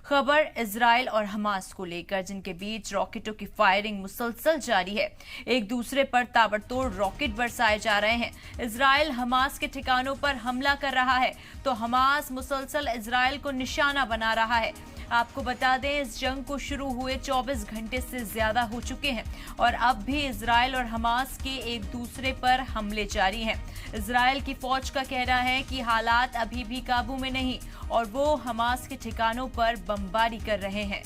खबर इजराइल और हमास को लेकर, जिनके बीच रॉकेटों की फायरिंग मुसलसल जारी है। एक दूसरे पर ताबड़तोड़ रॉकेट बरसाए जा रहे हैं। इजराइल हमास के ठिकानों पर हमला कर रहा है तो हमास मुसलसल इजराइल को निशाना बना रहा है। आपको बता दें, इस जंग को शुरू हुए 24 घंटे से ज्यादा हो चुके हैं और अब भी इजराइल और हमास के एक दूसरे पर हमले जारी हैं। इजराइल की फौज का कहना है कि हालात अभी भी काबू में नहीं और वो हमास के ठिकानों पर बमबारी कर रहे हैं।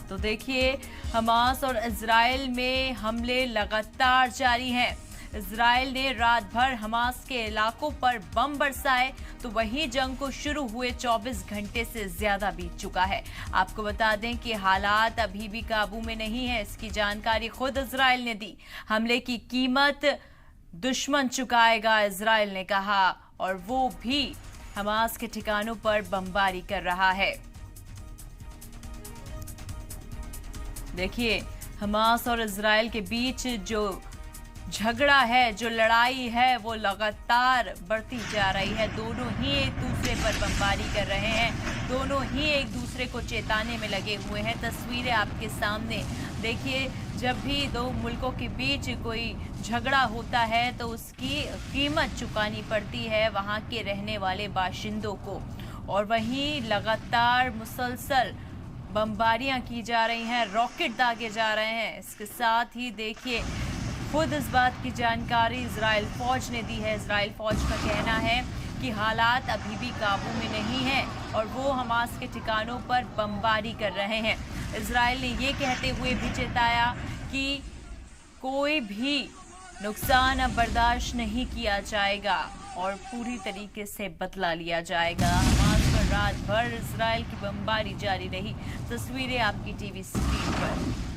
तो देखिए, हमास और इजराइल में हमले लगातार जारी हैं। इजराइल ने रात भर हमास के इलाकों पर बम बरसाए तो वहीं जंग को शुरू हुए 24 घंटे से ज्यादा बीत चुका है। आपको बता दें कि हालात अभी भी काबू में नहीं है, इसकी जानकारी खुद इजराइल ने दी। हमले की कीमत दुश्मन चुकाएगा, इजराइल ने कहा, और वो भी हमास के ठिकानों पर बमबारी कर रहा है। देखिए, हमास और इजराइल के बीच जो झगड़ा है, जो लड़ाई है, वो लगातार बढ़ती जा रही है। दोनों ही एक दूसरे पर बमबारी कर रहे हैं, दोनों ही एक दूसरे को चेताने में लगे हुए हैं। तस्वीरें आपके सामने देखिए, जब भी दो मुल्कों के बीच कोई झगड़ा होता है तो उसकी कीमत चुकानी पड़ती है वहां के रहने वाले बाशिंदों को, और वहीं लगातार मुसलसल बमबारियां की जा रही हैं, रॉकेट दागे जा रहे हैं। इसके साथ ही देखिए, खुद इस बात की जानकारी इजराइल फौज ने दी है। इजराइल फौज का कहना है कि हालात अभी भी काबू में नहीं है और वो हमास के ठिकानों पर बमबारी कर रहे हैं। इजराइल ने ये कहते हुए भी चेताया कि कोई भी नुकसान अब बर्दाश्त नहीं किया जाएगा और पूरी तरीके से बदला लिया जाएगा। हमास पर रात भर इजराइल की बमबारी जारी रही। तस्वीरें आपकी टीवी स्क्रीन पर।